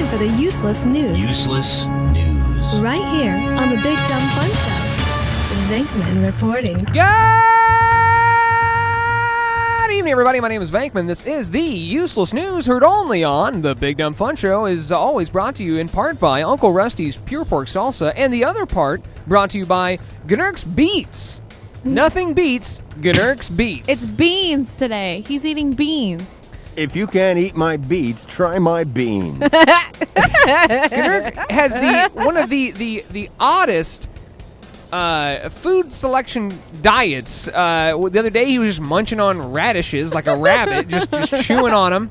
time for the useless news. Useless news. Right here on the Big Dumb Fun Show. Venkman reporting. Good evening, everybody. My name is Venkman. This is the Useless News, heard only on the Big Dumb Fun Show, is always brought to you in part by Uncle Rusty's Pure Pork Salsa, and the other part brought to you by Gnurk's Beets. Nothing beats Gnurk's Beets. It's beans today. He's eating beans. If you can't eat my beets, try my beans. Gnurk has one of the oddest food selection diets. The other day he was just munching on radishes like a rabbit, just chewing on them.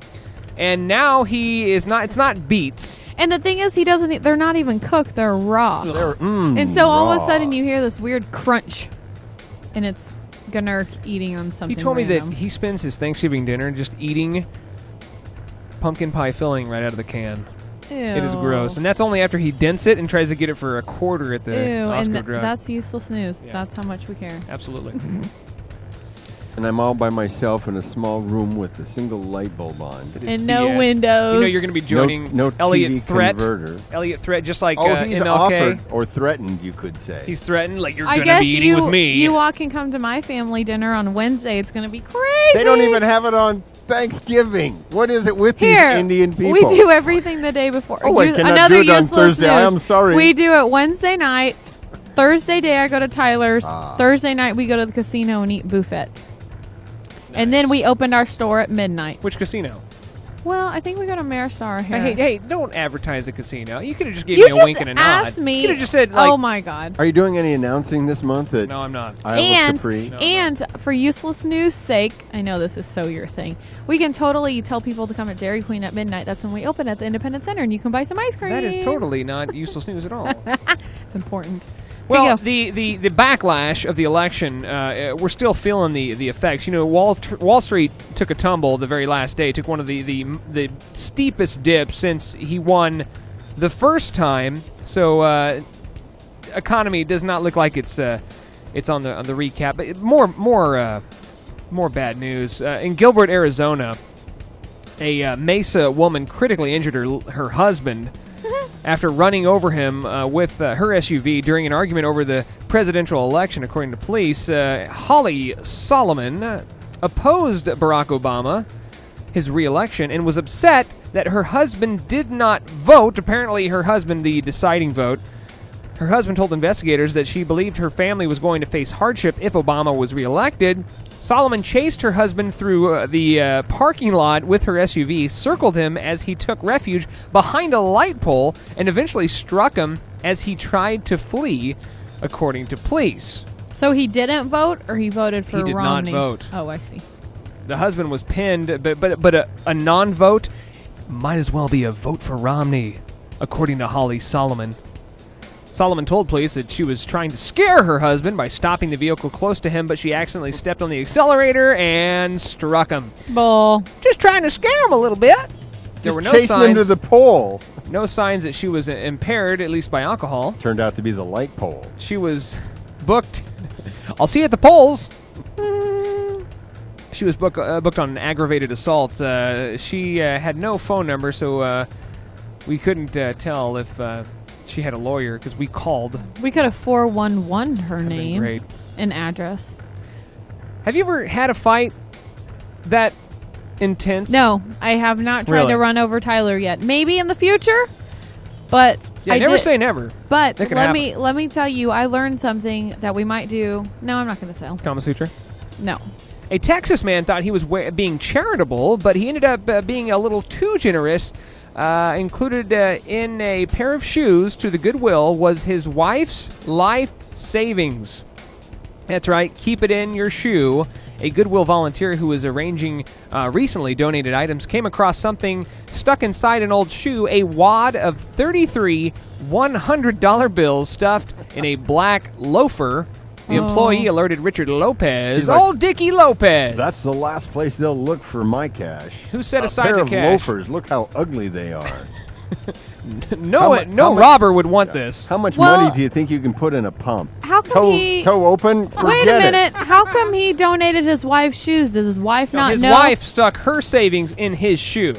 And now he is not. It's not beets. And the thing is, he doesn't. They're not even cooked. They're raw. And so all of a sudden you hear this weird crunch, and it's Gnurk eating on something. He told me random. that he spends his Thanksgiving dinner just eating pumpkin pie filling right out of the can. Ew. It is gross, and that's only after he dents it and tries to get it for a quarter at the Ew, Costco and drug. that's useless news. Yeah. That's how much we care. Absolutely. And I'm all by myself in a small room with a single light bulb on. And no BS. windows. You know you're going to be joining No Elliot TV Threat. converter. Elliot Threat, just like He's MLK. offered or threatened, you could say. He's threatened, like you're I going to guess be eating with me. you all can come to my family dinner on Wednesday. It's going to be crazy. They don't even have it on Thanksgiving. What is it with Here, these Indian people? We do everything the day before. Oh, I cannot another do it on useless Thursday. news. I'm sorry. We do it Wednesday night. Thursday day I go to Tyler's. Thursday night we go to the casino and eat buffet. And then we opened our store at midnight. Which casino? Well, I think we go to Maristar here. Hey, don't advertise the casino. You could have just given me a wink and a nod. asked me. You could have just said, like, oh my God. Are you doing any announcing this month at no, I'm not. Isle of Capri? And for useless news sake, I know this is so your thing. We can totally tell people to come at Dairy Queen at midnight. That's when we open at the Independence Center, and you can buy some ice cream. That is totally not useless news at all. It's important. Well, the backlash of the election, we're still feeling the effects. You know, Wall Street took a tumble the very last day. Took one of the steepest dips since he won the first time. So, economy does not look like it's on the recap. But more bad news in Gilbert, Arizona. A Mesa woman critically injured her husband after running over him with her SUV during an argument over the presidential election, according to police. Holly Solomon opposed Barack Obama, his re-election, and was upset that her husband did not vote. Apparently, her husband, the deciding vote. Her husband told investigators that she believed her family was going to face hardship if Obama was re-elected. Solomon chased her husband through the parking lot with her SUV, circled him as he took refuge behind a light pole, and eventually struck him as he tried to flee, according to police. So he didn't vote, or he voted for He did Romney? not vote. Oh, I see. The husband was pinned, but a non-vote might as well be a vote for Romney, according to Holly Solomon. Solomon told police that she was trying to scare her husband by stopping the vehicle close to him, but she accidentally stepped on the accelerator and struck him. Bull. Just trying to scare him a little bit. There were no chasing him to the pole. No signs that she was impaired, at least by alcohol. Turned out to be the light pole. She was booked. I'll see you at the polls. She was booked on an aggravated assault. She had no phone number, so we couldn't tell if she had a lawyer because we called. We could have 411 her name Great. and address. Have you ever had a fight that intense? No, I have not tried Really? to run over Tyler yet. Maybe in the future, but Yeah, never say never. But That could let happen. me tell you, I learned something that we might do. No, I'm not going to tell. Kama Sutra. No. A Texas man thought he was being charitable, but he ended up being a little too generous. Included in a pair of shoes to the Goodwill was his wife's life savings. That's right, keep it in your shoe. A Goodwill volunteer who was arranging recently donated items came across something stuck inside an old shoe, a wad of 33 $100 bills stuffed in a black loafer. The employee alerted Richard Lopez. He's like, Old Dickie Lopez. That's the last place they'll look for my cash. Who set a aside pair the of cash? loafers. Look how ugly they are. No how much- robber would want this. How much Well- money do you think you can put in a pump? How come he... Toe open? Forget Wait a minute. it. How come he donated his wife's shoes? Does his wife not His know? wife stuck her savings in his shoe.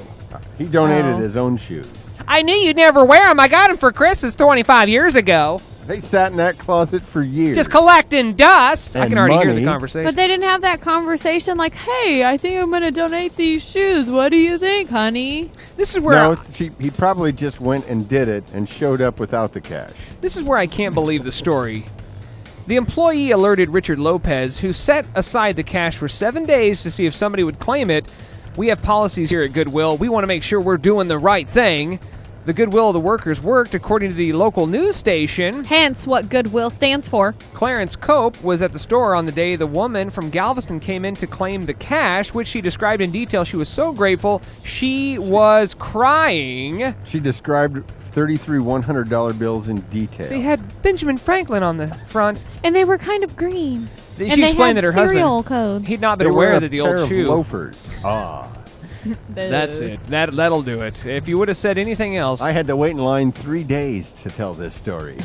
He donated Oh. his own shoes. I knew you'd never wear them. I got them for Christmas 25 years ago. They sat in that closet for years. Just collecting dust. I And can already hear the money. conversation. But they didn't have that conversation like, hey, I think I'm going to donate these shoes. What do you think, honey? This is where No, he probably just went and did it and showed up without the cash. This is where I can't believe the story. The employee alerted Richard Lopez, who set aside the cash for 7 days to see if somebody would claim it. We have policies here at Goodwill. We want to make sure we're doing the right thing. The Goodwill of the workers worked, according to the local news station. Hence what Goodwill stands for. Clarence Cope was at the store on the day the woman from Galveston came in to claim the cash, which she described in detail. She was so grateful, she was crying. She described 33 $100 bills in detail. They had Benjamin Franklin on the front. And they were kind of green. She and they explained had that her serial husband, codes. he'd not been They were aware a that the pair old of shoe. loafers. That's it. That'll do it. If you would have said anything else. I had to wait in line 3 days to tell this story.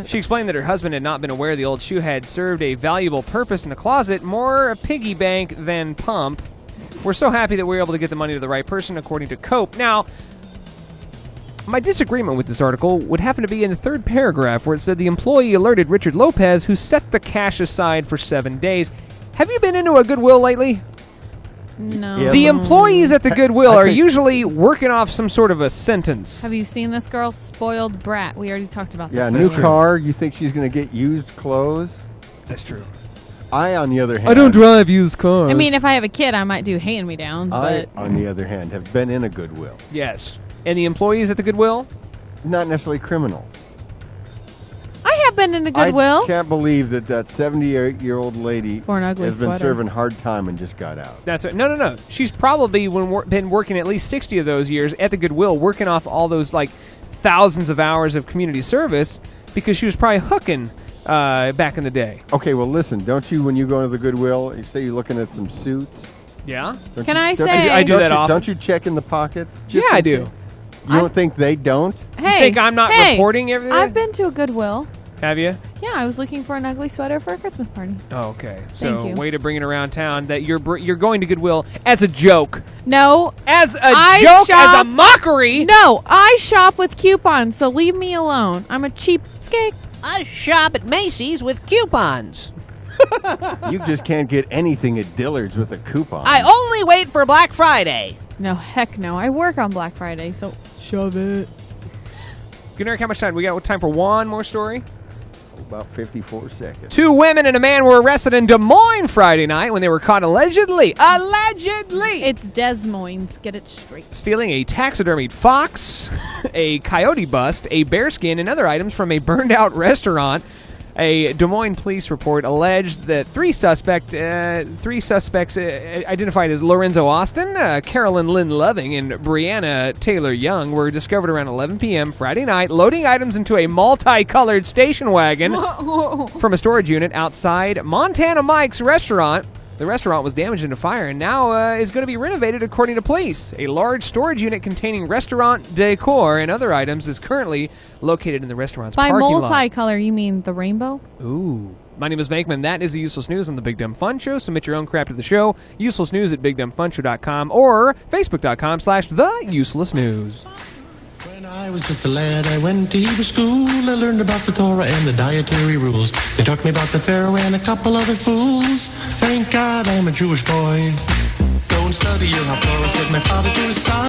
She explained that her husband had not been aware the old shoe had served a valuable purpose in the closet, more a piggy bank than pump. We're so happy that we were able to get the money to the right person, according to Cope. Now, my disagreement with this article would happen to be in the third paragraph, where it said the employee alerted Richard Lopez, who set the cash aside for 7 days. Have you been into a Goodwill lately? No. Yeah. The employees at the Goodwill I are think- usually working off some sort of a sentence. Have you seen this girl? Spoiled brat. We already talked about this. Yeah, That's new true. car. You think she's going to get used clothes? That's true. I, on the other hand, drive used cars. I mean, if I have a kid, I might do hand-me-downs, I, but on the other hand, have been in a Goodwill. Yes. And the employees at the Goodwill? Not necessarily criminals. I have been in a Goodwill. I can't believe that 78-year-old lady For an ugly has been sweater. serving hard time and just got out. That's right. No. She's probably been working at least 60 of those years at the Goodwill, working off all those like thousands of hours of community service, because she was probably hooking back in the day. Okay, well, listen, don't you, when you go to the Goodwill, you say you're looking at some suits? Yeah. Don't Can you- I don't- say- I do don't that you, often. Don't you check in the pockets? Yeah, in I do. case? You don't think they don't? Hey, think I'm not hey, reporting everything? I've been to a Goodwill. Have you? Yeah, I was looking for an ugly sweater for a Christmas party. Oh, okay. Thank So you. way to bring it around town that you're going to Goodwill as a joke, No, as a I joke, shop- as a mockery. no, I shop with coupons, so leave me alone. I'm a cheapskate. I shop at Macy's with coupons. You just can't get anything at Dillard's with a coupon. I only wait for Black Friday. No, heck no. I work on Black Friday, so shove it. Good Eric, how much time? We got time for one more story? About 54 seconds. 2 women and a man were arrested in Des Moines Friday night when they were caught allegedly It's Des Moines. Get it straight. stealing a taxidermied fox, a coyote bust, a bearskin, and other items from a burned-out restaurant. A Des Moines police report alleged that three suspects identified as Lorenzo Austin, Carolyn Lynn Loving, and Brianna Taylor Young were discovered around 11 p.m. Friday night loading items into a multicolored station wagon from a storage unit outside Montana Mike's restaurant. The restaurant was damaged in a fire and now is going to be renovated, according to police. A large storage unit containing restaurant decor and other items is currently located in the restaurant's By parking lot. multicolor, you mean the rainbow? Ooh. My name is Venkman. That is the Useless News on the Big Dumb Fun Show. Submit your own crap to the show. Useless News at BigDumbFunShow.com or Facebook.com/TheUselessNews. When I was just a lad, I went to Hebrew school. I learned about the Torah and the dietary rules. They taught me about the Pharaoh and a couple other fools. Thank God I'm a Jewish boy. Go and study, you'll have Torah, said my father to his son.